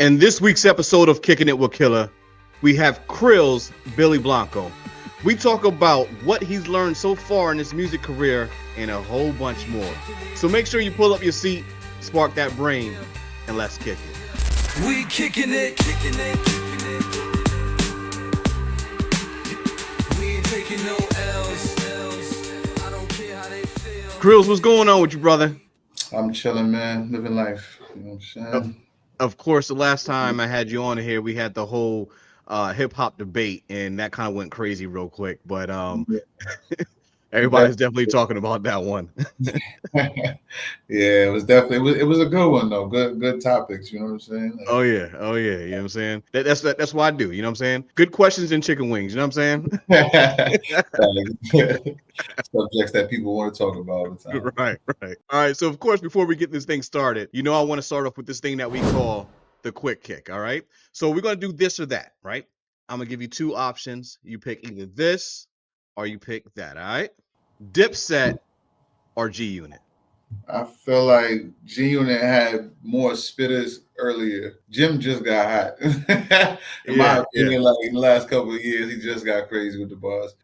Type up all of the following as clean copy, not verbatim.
And this week's episode of Kickin It Wit Killa, we have Krillz Billy Blonko. We talk about what he's learned so far in his music career and a whole bunch more. So make sure you pull up your seat, spark that brain, and let's kick it. We kicking it, kicking it, kicking it. We ain't taking no L's. I don't care how they feel. Krillz, what's going on with you, brother? I'm chilling, man. Living life. You know what I'm saying? Of course, the last time I had you on here, we had the whole hip hop debate, and that kind of went crazy real quick. But everybody's definitely talking about that one. Yeah, it was definitely it was a good one though. Good topics. You know what I'm saying? Like, Oh yeah. You know what I'm saying? That's what I do. You know what I'm saying? Good questions and chicken wings. You know what I'm saying? subjects that people want to talk about all the time. Right. All right. So of course, before we get this thing started, I want to start off with this thing that we call the quick kick. All right. So we're gonna do this or that. Right. I'm gonna give you two options. You pick either this or you pick that. All right. Dipset or G Unit. I feel like G Unit had more spitters earlier. Jim just got hot. In my opinion, like in the last couple of years, he just got crazy with the bars.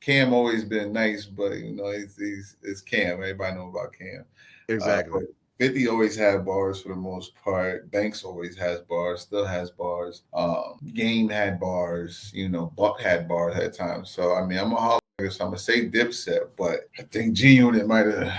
Cam always been nice, but it's Cam. Everybody know about Cam. Exactly. 50 always had bars for the most part. Banks always has bars, still has bars. Game had bars. Buck had bars at times. So I mean, I'm a holler, so I'm gonna say Dipset, but I think G Unit might have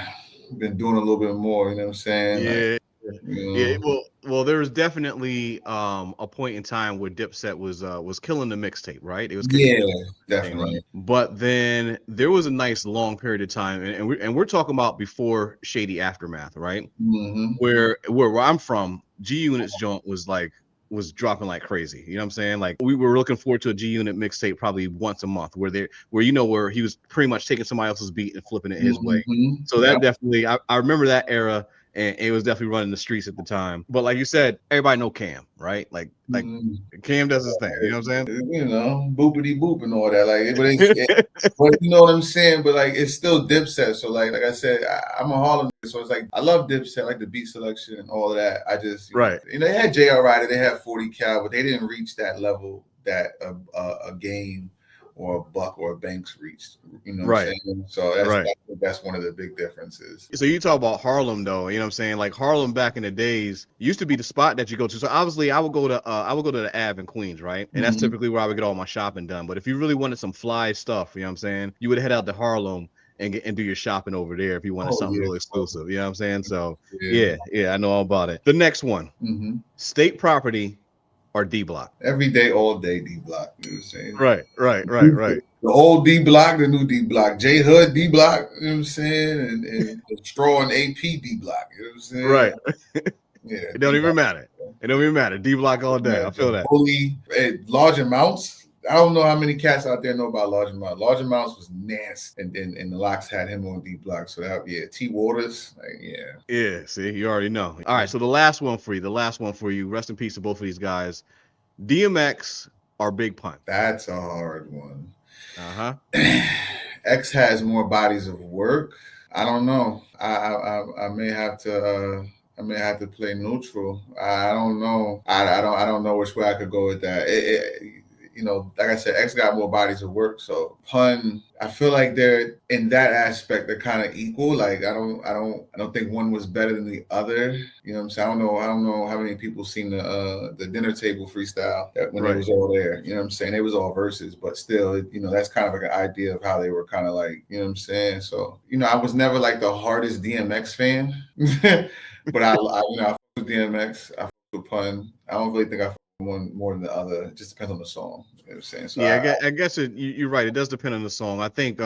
been doing a little bit more. You know what I'm saying? Yeah. Yeah. Well, there was definitely a point in time where Dipset was killing the mixtape, right? It was definitely. Right? But then there was a nice long period of time, and we're talking about before Shady Aftermath, right? Mm-hmm. Where I'm from, G Unit's joint was dropping like crazy. You know what I'm saying? Like we were looking forward to a G Unit mixtape probably once a month, where he was pretty much taking somebody else's beat and flipping it his way. So that definitely, I remember that era. And it was definitely running the streets at the time. But like you said, everybody know Cam, right? Like Cam does his thing. You know what I'm saying? Boopity boop and all that. Like, but you know what I'm saying? But like, it's still Dipset. So like I said, I'm a Harlem. So it's like I love Dipset, like the beat selection and all of that. I just they had JR Ryder, they had 40 Cal, but they didn't reach that level that a Game or a Buck or a Banks reached. You know what I'm saying? So that's one of the big differences. So you talk about Harlem though, you know what I'm saying? Like Harlem back in the days used to be the spot that you go to. So obviously I would go to the Ave in Queens, right? And that's typically where I would get all my shopping done. But if you really wanted some fly stuff, you know what I'm saying, you would head out to Harlem and do your shopping over there if you wanted something really exclusive. You know what I'm saying? So yeah, I know all about it. The next one, State Property or D Block. Every day, all day, D Block. You know what I'm saying? Right. The old D Block, the new D Block, J Hood D Block, you know what I'm saying? And the Straw and AP D Block, you know what I'm saying? Right. Yeah. It don't even matter. It don't even matter. D Block all day. I feel that. Bully, large amounts. I don't know how many cats out there know about large amounts. Large amounts was nasty, and the Locks had him on D Block. So that T Waters, Yeah. See, you already know. All right. So the last one for you. Rest in peace to both of these guys. DMX or Big Pun. That's a hard one. X has more bodies of work. I don't know. I may have to play neutral. I don't know. I don't know which way I could go with that. Like I said, X got more bodies of work. So Pun, I feel like they're in that aspect they're kind of equal. Like I don't think one was better than the other. You know what I'm saying? I don't know how many people seen the dinner table freestyle when it was all there. You know what I'm saying? It was all verses, but still, that's kind of like an idea of how they were kind of like, you know what I'm saying? So, I was never like the hardest DMX fan, but I fuck with DMX, I fuck with Pun. I don't really think I one more than the other. It just depends on the song. You know what I'm saying? So I guess you're right. It does depend on the song. I think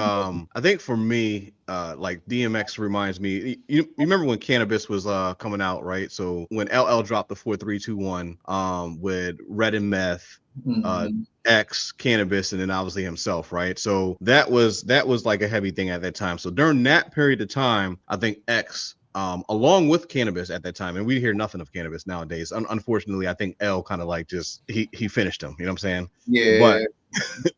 for me, like DMX reminds me. You remember when Cannabis was coming out, right? So when LL dropped the 4-3-2-1 with Red and Meth, X, Cannabis, and then obviously himself, right? So that was like a heavy thing at that time. So during that period of time, I think X, along with Cannabis at that time, and we hear nothing of Cannabis nowadays. Unfortunately, I think L kind of like just he finished him. You know what I'm saying? Yeah.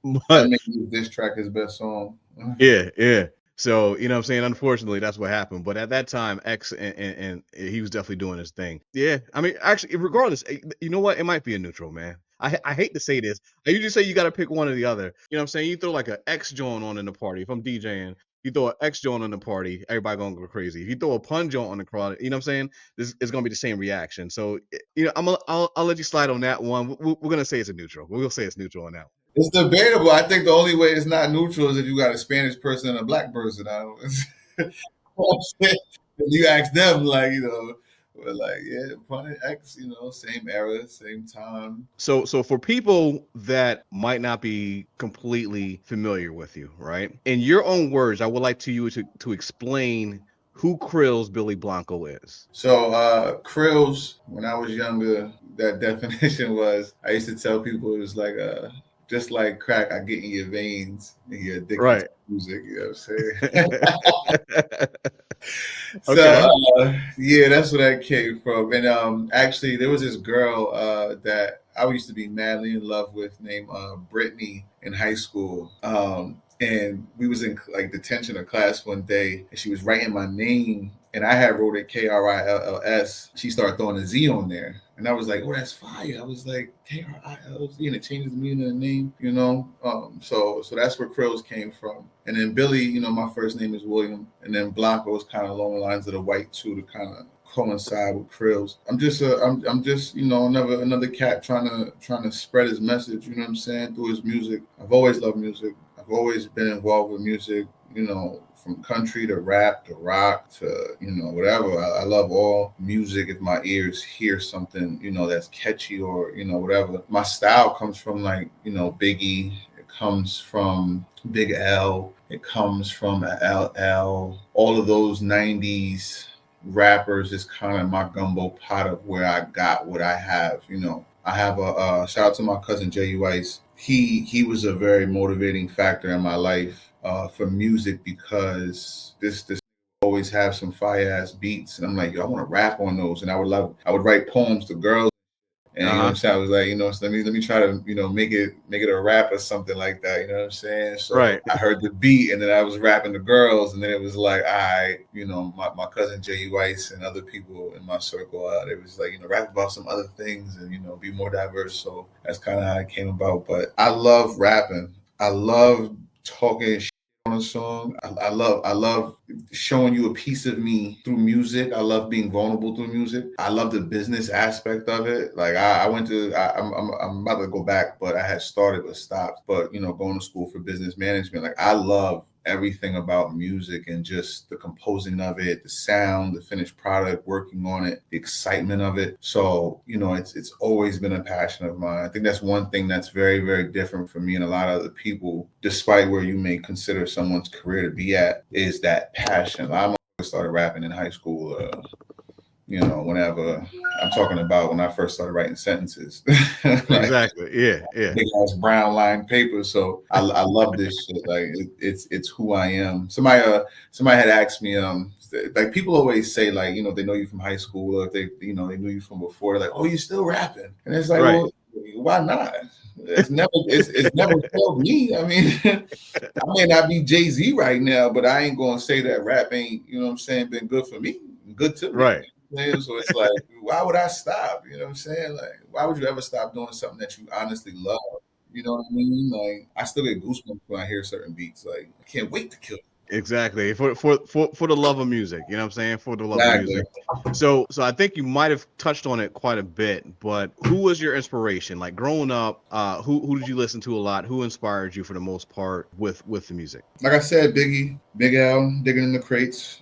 But that makes this track his best song. Yeah. So, you know what I'm saying? Unfortunately, that's what happened. But at that time, X and he was definitely doing his thing. Yeah. I mean, actually, regardless, you know what? It might be a neutral, man. I hate to say this. I usually say you got to pick one or the other. You know what I'm saying? You throw like an X joint on in the party. If I'm DJing, you throw an X joint on the party, everybody gonna go crazy. If you throw a pun joint on the crowd, you know what I'm saying? This is gonna be the same reaction. So, you know, I'll let you slide on that one. We're gonna say it's a neutral. We'll say it's neutral on that one. It's debatable. I think the only way it's not neutral is if you got a Spanish person and a black person. I don't. You ask them, like, we're like, yeah, Planet X, same era, same time. So for people that might not be completely familiar with you, right? In your own words, I would like you to explain who Krillz Billy Blonko is. So Krillz, when I was younger, that definition was, I used to tell people it was like just like crack, I get in your veins and you're addicted Right. to music, you know what I'm saying? So Okay. yeah, that's where that came from. And actually there was this girl that I used to be madly in love with named Brittany in high school. And we was in like detention or class one day and she was writing my name and I had wrote it Krills. She started throwing a Z on there. And I was like, oh, that's fire. I was like, Krilz, and it changes the meaning of the name, So that's where Krillz came from. And then Billy, my first name is William. And then Blanco is kind of along the lines of the white too, to kind of coincide with Krillz. I'm just another cat trying to spread his message, you know what I'm saying, through his music. I've always loved music. I've always been involved with music, from country to rap to rock to, whatever. I love all music. If my ears hear something, that's catchy or, whatever. My style comes from like, Biggie. It comes from Big L. It comes from LL. All of those 90s rappers is kind of my gumbo pot of where I got what I have, I have a shout out to my cousin Jay Weiss. He was a very motivating factor in my life for music because this always have some fire ass beats and I'm like, yo, I want to rap on those. And I would write poems to girls. And you know what I'm saying? I was like, so let me try to make it a rap or something like that. You know what I'm saying? So Right. I heard the beat and then I was rapping to girls and then it was like, my cousin Jay Weiss and other people in my circle, they was like, rap about some other things and be more diverse. So that's kind of how it came about. But I love rapping. I love talking shit on a song. I love showing you a piece of me through music. I love being vulnerable through music. I love the business aspect of it. Like I'm about to go back, but I had started but stopped. But going to school for business management, like I love everything about music and just the composing of it, the sound, the finished product, working on it, the excitement of it. So, it's always been a passion of mine. I think that's one thing that's very, very different from me and a lot of other people, despite where you may consider someone's career to be at, is that passion. I started rapping in high school, whenever I'm talking about when I first started writing sentences. Like, Exactly. Yeah. big ass brown line paper. So I love this shit. Like it's who I am. Somebody had asked me, like people always say like, they know you from high school or if they knew you from before. They're like, oh, you still rapping? And it's like, Right. well, why not? It's never failed me. I mean, I may not be Jay-Z right now, but I ain't gonna say that rap ain't, been good for me, good to me. Right. So it's like, why would I stop? You know what I'm saying? Like, why would you ever stop doing something that you honestly love? You know what I mean? Like, I still get goosebumps when I hear certain beats. Like, I can't wait to kill. Exactly. For the love of music. You know what I'm saying? For the love of Exactly. music. So I think you might have touched on it quite a bit, but who was your inspiration? Like growing up, who did you listen to a lot? Who inspired you for the most part with the music? Like I said, Biggie, Big L, Digging in the Crates,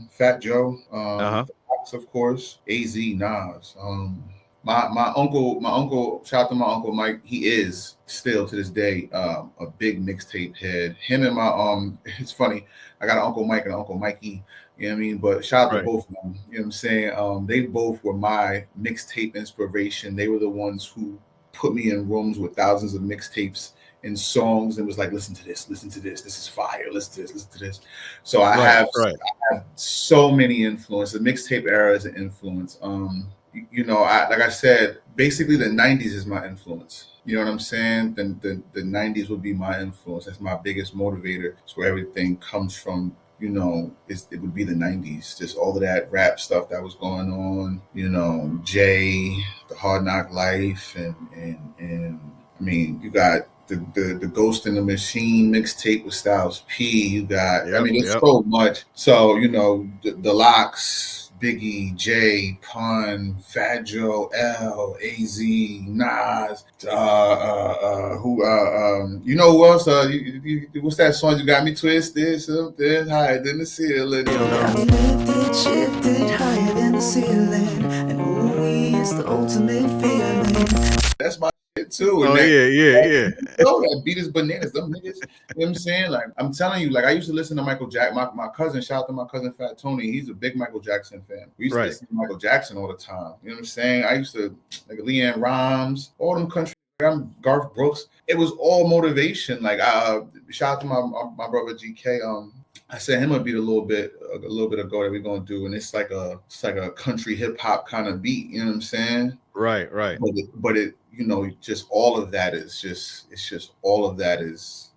Fat Joe, Fox, of course, AZ, Nas. My uncle, shout out to my uncle Mike. He is still to this day a big mixtape head. Him and my it's funny. I got an Uncle Mike and an Uncle Mikey. You know what I mean? But shout out to both of them. You know what I'm saying? They both were my mixtape inspiration. They were the ones who put me in rooms with thousands of mixtapes and songs and was like, listen to this, this is fire, listen to this. So I have so many influences. The mixtape era is an influence. Like I said, basically the 90s is my influence. You know what I'm saying? The 90s would be my influence. That's my biggest motivator. It's where everything comes from. It would be the 90s. Just all of that rap stuff that was going on. Jay, the Hard Knock Life, and I mean, you got the Ghost in the Machine mixtape with Styles P. You got, I mean, it's so much. So the Locks, Biggie, Jay, Pun, Fat Joe, L, AZ, Nas, who else? What's that song? You got me twisted, something higher than the ceiling. Got me lifted, shifted higher than the ceiling, and ooh, it's the ultimate feeling. That's my shit too. Oh, yeah. That beat is bananas. Them niggas, you know what I'm saying? Like, I'm telling you, like, I used to listen to Michael Jackson. My cousin, shout out to my cousin Fat Tony. He's a big Michael Jackson fan. We used to listen to Michael Jackson all the time. You know what I'm saying? I used to, like, Leanne Rhymes, all them country. I'm Garth Brooks. It was all motivation. Like, shout out to my brother GK. I sent him a beat a little bit ago that we're gonna do, and it's like a country hip hop kind of beat. You know what I'm saying? Right. But it just all of that is all of that is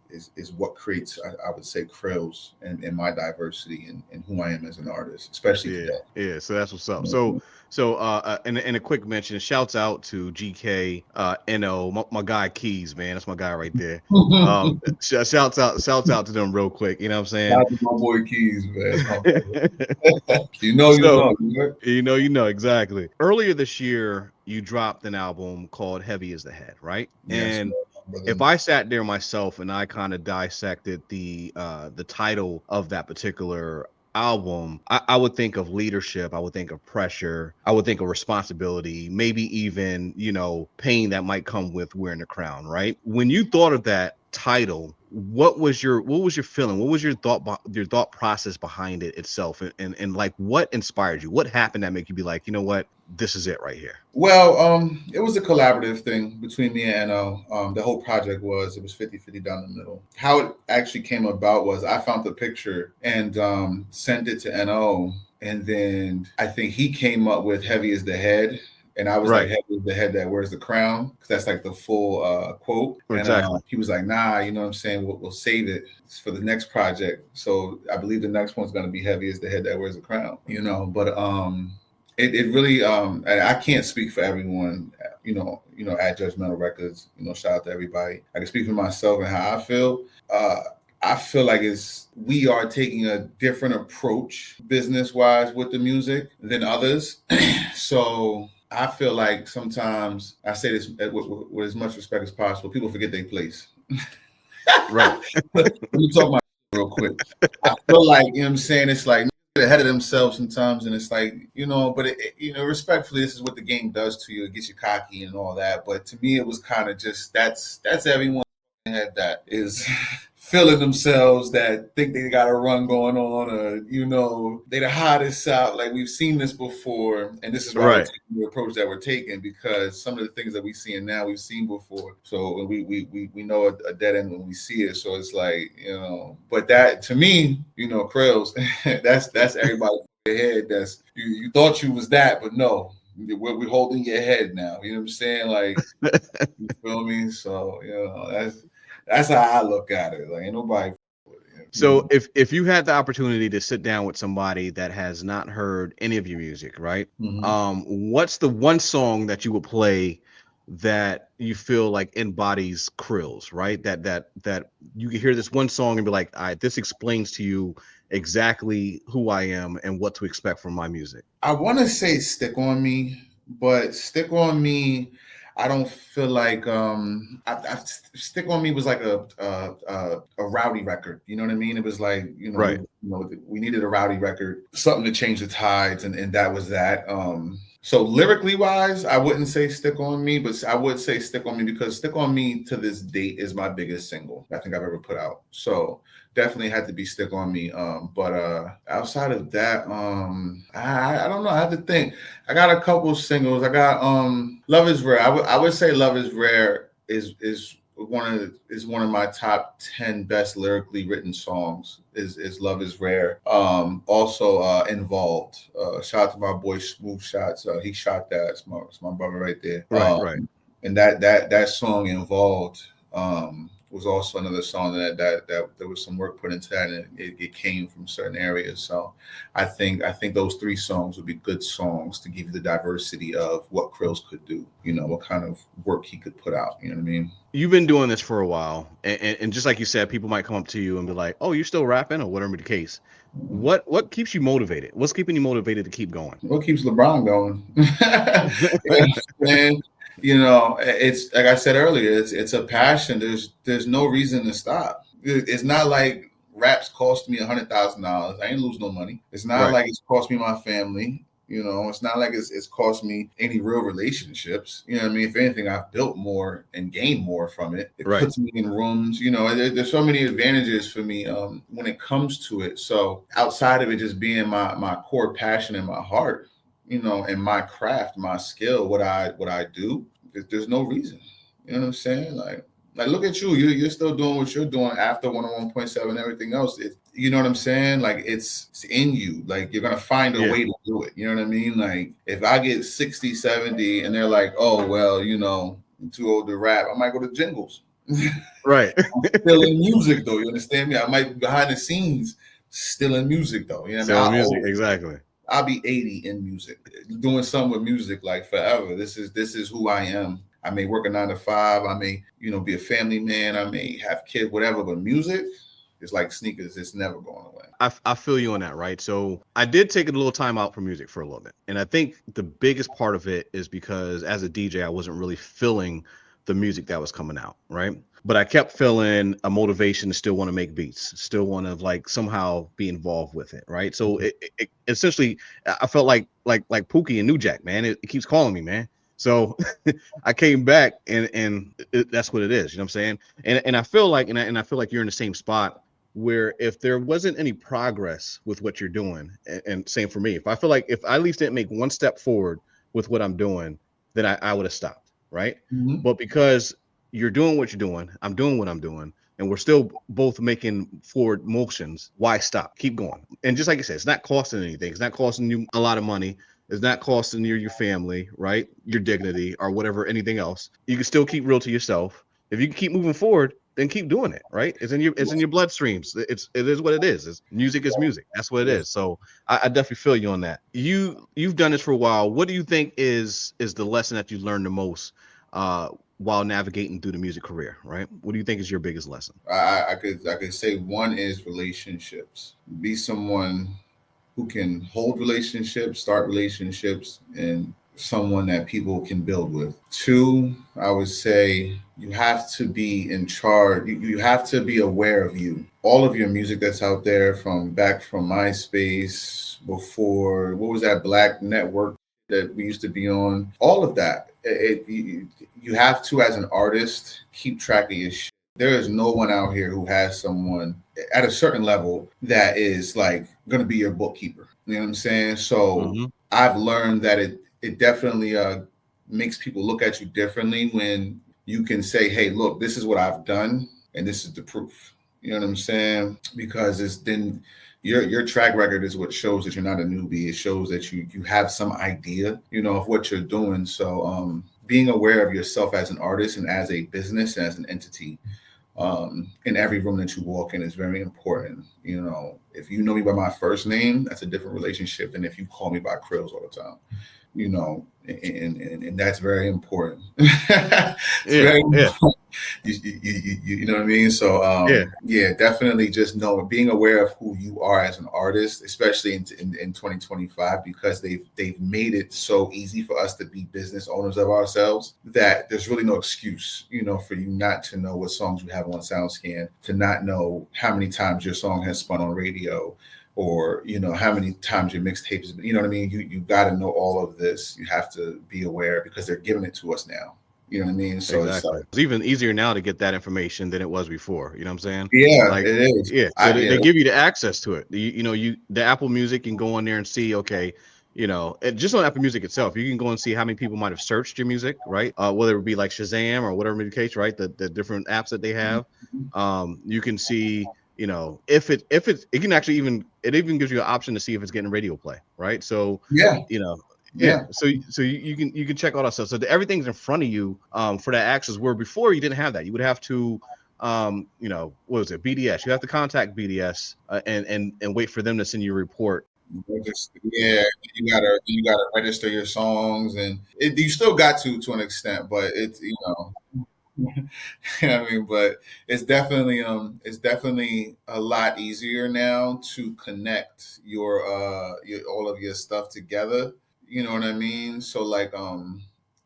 what creates, I would say, Krillz and my diversity and who I am as an artist, especially today. Yeah. So that's what's up. So and a quick mention, shouts out to GK, NO, my guy Keys, man. That's my guy right there. Shouts out to them real quick. You know what I'm saying? Shout out to my boy Keys, man. You know, exactly. Earlier this year, you dropped an album called Heavy Is the Head, right? Yes, and brother. if I sat there myself and I kind of dissected the title of that particular album, I would think of leadership, I would think of pressure, I would think of responsibility, maybe even pain that might come with wearing the crown, right? When you thought of that title, what was your feeling? What was your thought process behind it itself, and like what inspired you? What happened that made you be like, you know what, this is it right here? Well, it was a collaborative thing between me and NO. The whole project was 50-50 down the middle. How it actually came about was I found the picture and sent it to NO, and then I think he came up with Heavy Is the Head. And I was like, Heavy is the head that wears the crown, because that's like the full quote. Exactly. And he was like, nah, you know what I'm saying? We'll save it for the next project. So I believe the next one's going to be Heavy Is the Head that wears the crown, But it really, I can't speak for everyone, at Judgmental Records. Shout out to everybody. I can speak for myself and how I feel. I feel like we are taking a different approach business-wise with the music than others. So I feel like sometimes, I say this with as much respect as possible, people forget their place. Right. Let me talk about real quick. I feel like, you know what I'm saying, it's like they're ahead of themselves sometimes, and it's like, but respectfully, this is what the game does to you. It gets you cocky and all that. But to me, it was kind of just, that's everyone that is feeling themselves, that think they got a run going on, or they the hottest out. Like, we've seen this before, and this is why we're taking the approach that we're taking, because some of the things that we're seeing now we've seen before. So we know a dead end when we see it. So it's like, but that to me, Krillz, that's everybody in their head. That's you thought you was that, but no. We're holding your head now. You know what I'm saying? Like, you feel me? So that's how I look at it. Like, ain't nobody. So if you had the opportunity to sit down with somebody that has not heard any of your music, right? Mm-hmm. What's the one song that you would play that you feel like embodies Krillz, right? That you can hear this one song and be like, all right, this explains to you exactly who I am and what to expect from my music. I want to say Stick On Me, but Stick On Me, I don't feel like Stick On Me was like a rowdy record. You know what I mean? It was like, Right. We needed a rowdy record, something to change the tides, and that was that. So lyrically wise, I wouldn't say Stick On Me, but I would say Stick On Me, because Stick On Me to this date is my biggest single I think I've ever put out. So definitely had to be Stick On Me. But outside of that, I don't know. I have to think. I got a couple singles. I got Love Is Rare. I would say Love Is Rare is one of my top 10 best lyrically written songs is Love Is Rare. Also Involved. Shout out to my boy Smooth Shots. He shot that. It's my brother right there. Right. And that song Involved was also another song that there was some work put into that, and it came from certain areas. So I think those three songs would be good songs to give you the diversity of what Krillz could do, what kind of work he could put out. You know what I mean? You've been doing this for a while, and just like you said, people might come up to you and be like, "Oh, you're still rapping," or whatever the case. What keeps you motivated? What's keeping you motivated to keep going? What keeps LeBron going? And it's like I said earlier, it's a passion. There's no reason to stop. It's not like raps cost me $100,000. I ain't lose no money. It's not like it's cost me my family. It's not like it's cost me any real relationships. You know what I mean? If anything, I've built more and gained more from it. It puts me in rooms. There's so many advantages for me when it comes to it. So outside of it just being my core passion in my heart, and my craft, my skill, what I do, there's no reason. You know what I'm saying? Like look at you. You're still doing what you're doing after 101.7 and everything else. You know what I'm saying? Like it's in you. Like you're gonna find a way to do it. You know what I mean? Like if I get 60, 70 and they're like, oh well, I'm too old to rap, I might go to Jingles. Right. I'm still in music though. You understand me? I might be behind the scenes still in music though. You know what I mean? Music, exactly. I'll be 80 in music, doing something with music like forever. This is who I am. I may work a 9 to 5. I may, be a family man. I may have kids, whatever. But music is like sneakers. It's never going away. I feel you on that, right? So I did take a little time out from music for a little bit. And I think the biggest part of it is because as a DJ, I wasn't really feeling the music that was coming out, right? But I kept feeling a motivation to still want to make beats, still want to like somehow be involved with it, right? So it essentially, I felt like Pookie and New Jack, man. It keeps calling me, man. So I came back and that's what it is, you know what I'm saying? And I feel like and I feel like you're in the same spot where if there wasn't any progress with what you're doing, and same for me, if I feel like if I at least didn't make one step forward with what I'm doing, then I would have stopped, right? Mm-hmm. But because you're doing what you're doing, I'm doing what I'm doing, and we're still both making forward motions, why stop? Keep going. And just like you said, it's not costing anything. It's not costing you a lot of money. It's not costing you your family, right? Your dignity or whatever, anything else. You can still keep real to yourself. If you can keep moving forward, then keep doing it, right? It's in your bloodstreams. It is what it is. Music is music. That's what it is. So I definitely feel you on that. You've done this for a while. What do you think is the lesson that you learned the most while navigating through the music career, right? What do you think is your biggest lesson? I could say one is relationships. Be someone who can hold relationships, start relationships, and someone that people can build with. Two, I would say you have to be in charge. You have to be aware of you. All of your music that's out there from MySpace, before, what was that Black Network that we used to be on? All of that. You have to, as an artist, keep track of your shit. There is no one out here who has someone at a certain level that is like going to be your bookkeeper. You know what I'm saying? So I've learned that it definitely makes people look at you differently when you can say, hey, look, this is what I've done and this is the proof. You know what I'm saying? Because it's then your track record is what shows that you're not a newbie. It shows that you have some idea, of what you're doing. So being aware of yourself as an artist and as a business, as an entity, in every room that you walk in is very important. If you know me by my first name, that's a different relationship than if you call me by Krillz all the time. And that's very important. Very important. You know what I mean? So definitely just being aware of who you are as an artist, especially in 2025, because they've made it so easy for us to be business owners of ourselves that there's really no excuse, for you not to know what songs you have on SoundScan, to not know how many times your song has spun on radio, or how many times your mixtapes, you know what I mean? You got to know all of this. You have to be aware because they're giving it to us now. You know what I mean? So exactly. It's even easier now to get that information than it was before. You know what I'm saying? Yeah, it is. Yeah, so they give you the access to it. The Apple Music can go on there and see, okay, you know, and just on Apple Music itself, you can go and see how many people might have searched your music, right? Whether it be like Shazam or whatever the case, right? The different apps that they have. You can see, you know, it can actually it even gives you an option to see if it's getting radio play, right? So, Yeah, you know, yeah. yeah, So you can check all that stuff. So everything's in front of you for that access. Where before you didn't have that, you would have to you know, what was it, BDS? You have to contact BDS and wait for them to send you a report. yeah. You gotta register your songs, and you still got to an extent, but it's you know what I mean, but it's definitely a lot easier now to connect your all of your stuff together. You know what I mean? So like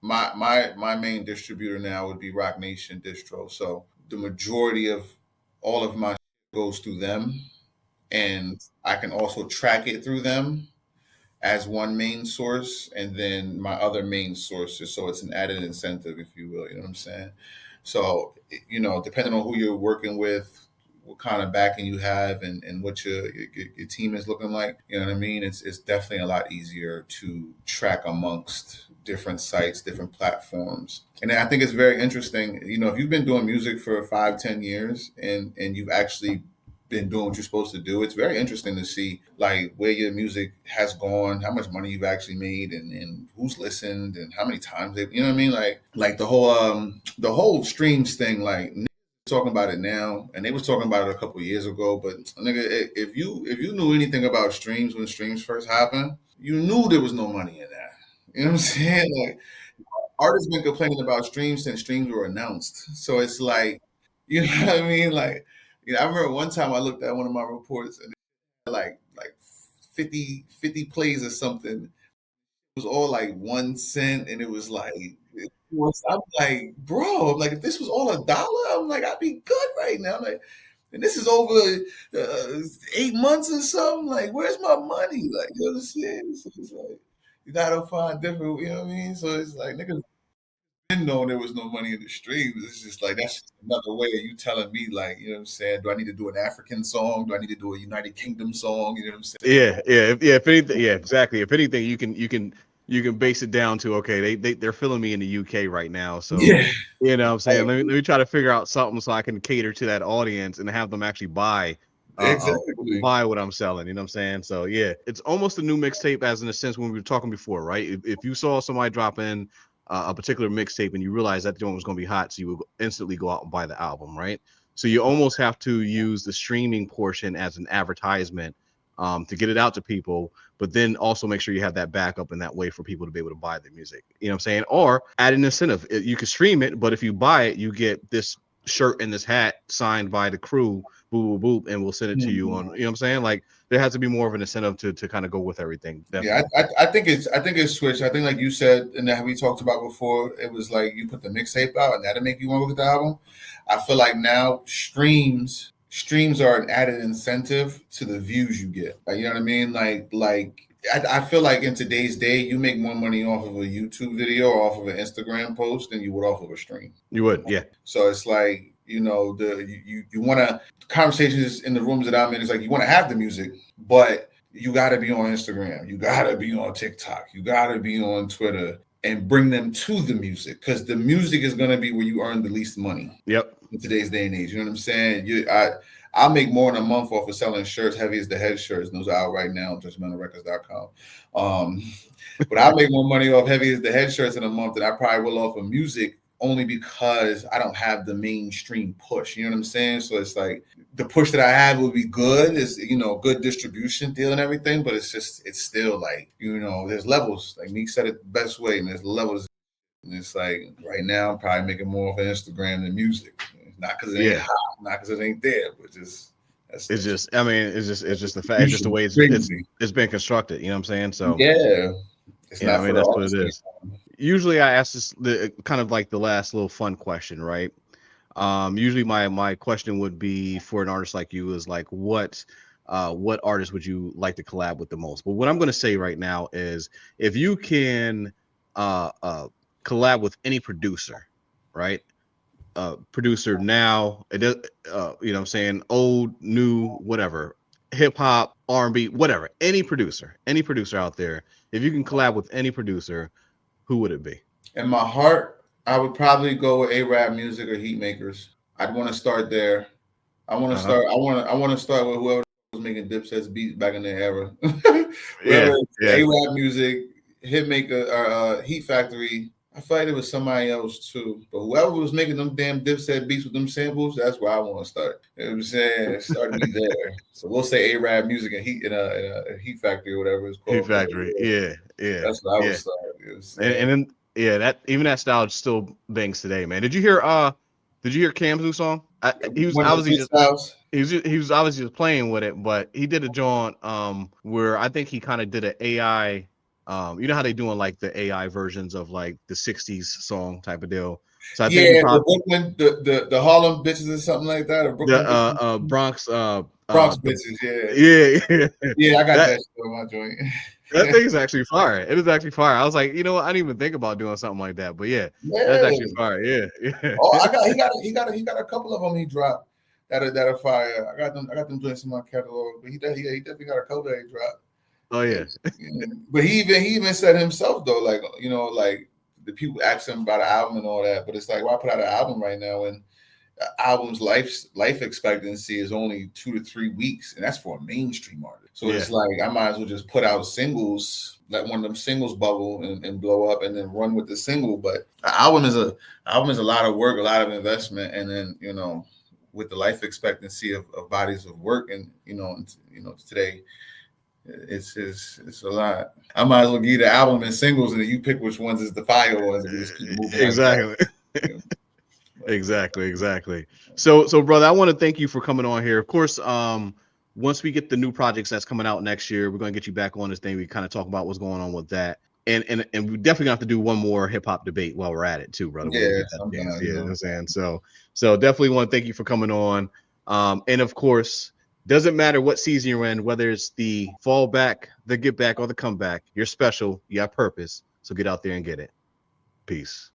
my main distributor now would be Rock Nation Distro. So the majority of all of my goes through them, and I can also track it through them as one main source, and then my other main sources. So it's an added incentive, if you will. You know what I'm saying? So, depending on who you're working with, what kind of backing you have, and what your team is looking like, you know what I mean? It's definitely a lot easier to track amongst different sites, different platforms. And I think it's very interesting, if you've been doing music for 5, 10 years and you've actually been doing what you're supposed to do, it's very interesting to see like where your music has gone, how much money you've actually made, and who's listened and how many times they, you know what I mean? Like the whole streams thing, like talking about it now, and they was talking about it a couple of years ago. But nigga, if you knew anything about streams when streams first happened, you knew there was no money in that. You know what I'm saying? Like artists been complaining about streams since streams were announced. So it's like, you know what I mean? Like, I remember one time I looked at one of my reports and it had like 50 plays or something. It was all like 1 cent, and it was like I'm like, bro, I'm like, if this was all $1, I'm like, I'd be good right now. Like, and this is over 8 months or something. Like, where's my money? Like, you know what I'm saying? So it's like you gotta find different, you know what I mean? So it's like niggas didn't know there was no money in the streams. It's just like that's just another way of you telling me, like, you know what I'm saying? Do I need to do an African song? Do I need to do a United Kingdom song? You know what I'm saying? If anything, yeah, exactly. If anything, you can base it down to, okay, they're feeling me in the UK right now, so Yeah, you know what I'm I saying, let agree. me try to figure out something so I can cater to that audience and have them actually Exactly. buy what I'm selling. You know what I'm saying? So yeah, it's almost a new mixtape, as in a sense when we were talking before, right? If you saw somebody drop in a particular mixtape and you realized that joint was going to be hot, so you would instantly go out and buy the album, right? So you almost have to use the streaming portion as an advertisement to get it out to people, but then also make sure you have that backup in that way for people to be able to buy the music. You know what I'm saying? Or add an incentive. You can stream it, but if you buy it, you get this shirt and this hat signed by the crew, boop, boop, boop, and we'll send it to you on, you know what I'm saying? Like there has to be more of an incentive to kind of go with everything. Yeah, Definitely. I think it's switched. I think like you said, and that we talked about before, it was like you put the mixtape out and that'll make you want to look at the album. I feel like now streams are an added incentive to the views you get. Like, you know what I mean? I feel like in today's day, you make more money off of a YouTube video or off of an Instagram post than you would off of a stream. You would, yeah. So it's like, you want to conversations in the rooms that I'm in. It's like you want to have the music, but you got to be on Instagram, you got to be on TikTok, you got to be on Twitter, and bring them to the music, because the music is going to be where you earn the least money Yep. in today's day and age. You know what I'm saying? I'll make more in a month off of selling shirts, heavy as the head shirts. And those are out right now on judgmentalrecords.com. But I'll make more money off heavy as the head shirts in a month than I probably will off of music, only because I don't have the mainstream push. You know what I'm saying? So it's like the push that I have would be good, is good distribution deal and everything, but it's still like, there's levels. Like Meek said it the best way, and there's levels. And it's like right now I'm probably making more off of Instagram than music. Not because it ain't Yeah. hot, not because it ain't there, but It's just, I mean, it's just the fact, it's just the distribution way is crazy. it's been constructed. You know what I'm saying? So Yeah, it's yeah, I not mean for the that's what it artist is. anymore. Usually I ask this the kind of like the last little fun question, right? Usually my question would be for an artist like you is like, what artist would you like to collab with the most? But what I'm going to say right now is, if you can collab with any producer, right? Producer now, it does, you know what I'm saying, old, new, whatever. hip hop, R&B, whatever, any producer out there, if you can collab with any producer, who would it be? In my heart, I would probably go with A-Rap Music or Heat Makers. I'd want to start there. I want to Uh-huh. start. I want to start with whoever was making Dipset's beats back in the era. Yeah, Whoever yeah. A-Rap Music, Hitmaker, or Heat Factory. I feel like it was somebody else too. But whoever was making them damn Dipset beats with them samples, that's where I want to start. You know what I'm saying? Start me there. So we'll say A-Rap Music and Heat in a Heat Factory or whatever it's Heat called. Factory. Yeah, yeah, That's what I would yeah. start. You know what I'm And saying? then yeah, that even that style still bangs today, man. Did you hear Cam's new song? He was One of obviously the just freestyles. he was obviously just playing with it, but he did a joint where I think he kind of did an AI you know how they doing like the AI versions of like the 60s song type of deal. So I think he Yeah, the probably Brooklyn, the Harlem bitches or something like that, or the Brooklyn bitches, Bronx Bronx the bitches. Yeah, yeah, yeah, I got that that shit on my joint. that thing is actually fire. It is actually fire. I was like, you know what? I didn't even think about doing something like that. But yeah, that's Yeah. actually fire. Yeah, Oh, yeah. he got a couple of them he dropped that are fire. I got them joints in my catalog, but he definitely got a couple that he dropped. Oh yeah. But he even said himself though, like like the people ask him about the album and all that, but it's like, why put out an album right now when album's life expectancy is only 2 to 3 weeks, and that's for a mainstream artist. So Yeah. it's like I might as well just put out singles, let one of them singles bubble and blow up, and then run with the single. But an album is a lot of work, a lot of investment, and then with the life expectancy of bodies of work, and today. It's a lot. I might as well give you the album and singles, and then you pick which ones is the fire ones, and we just keep moving like that. Exactly. You know? Exactly. So brother, I want to thank you for coming on here. Of course, once we get the new projects that's coming out next year, we're gonna get you back on this thing. We kind of talk about what's going on with that. And we definitely gonna have to do one more hip hop debate while we're at it too, brother, when we Yeah, get that chance. sometimes, Yeah, you know what I'm saying? So definitely want to thank you for coming on. And of course, doesn't matter what season you're in, whether it's the fall back, the get back, or the comeback, you're special, you have purpose. So get out there and get it. Peace.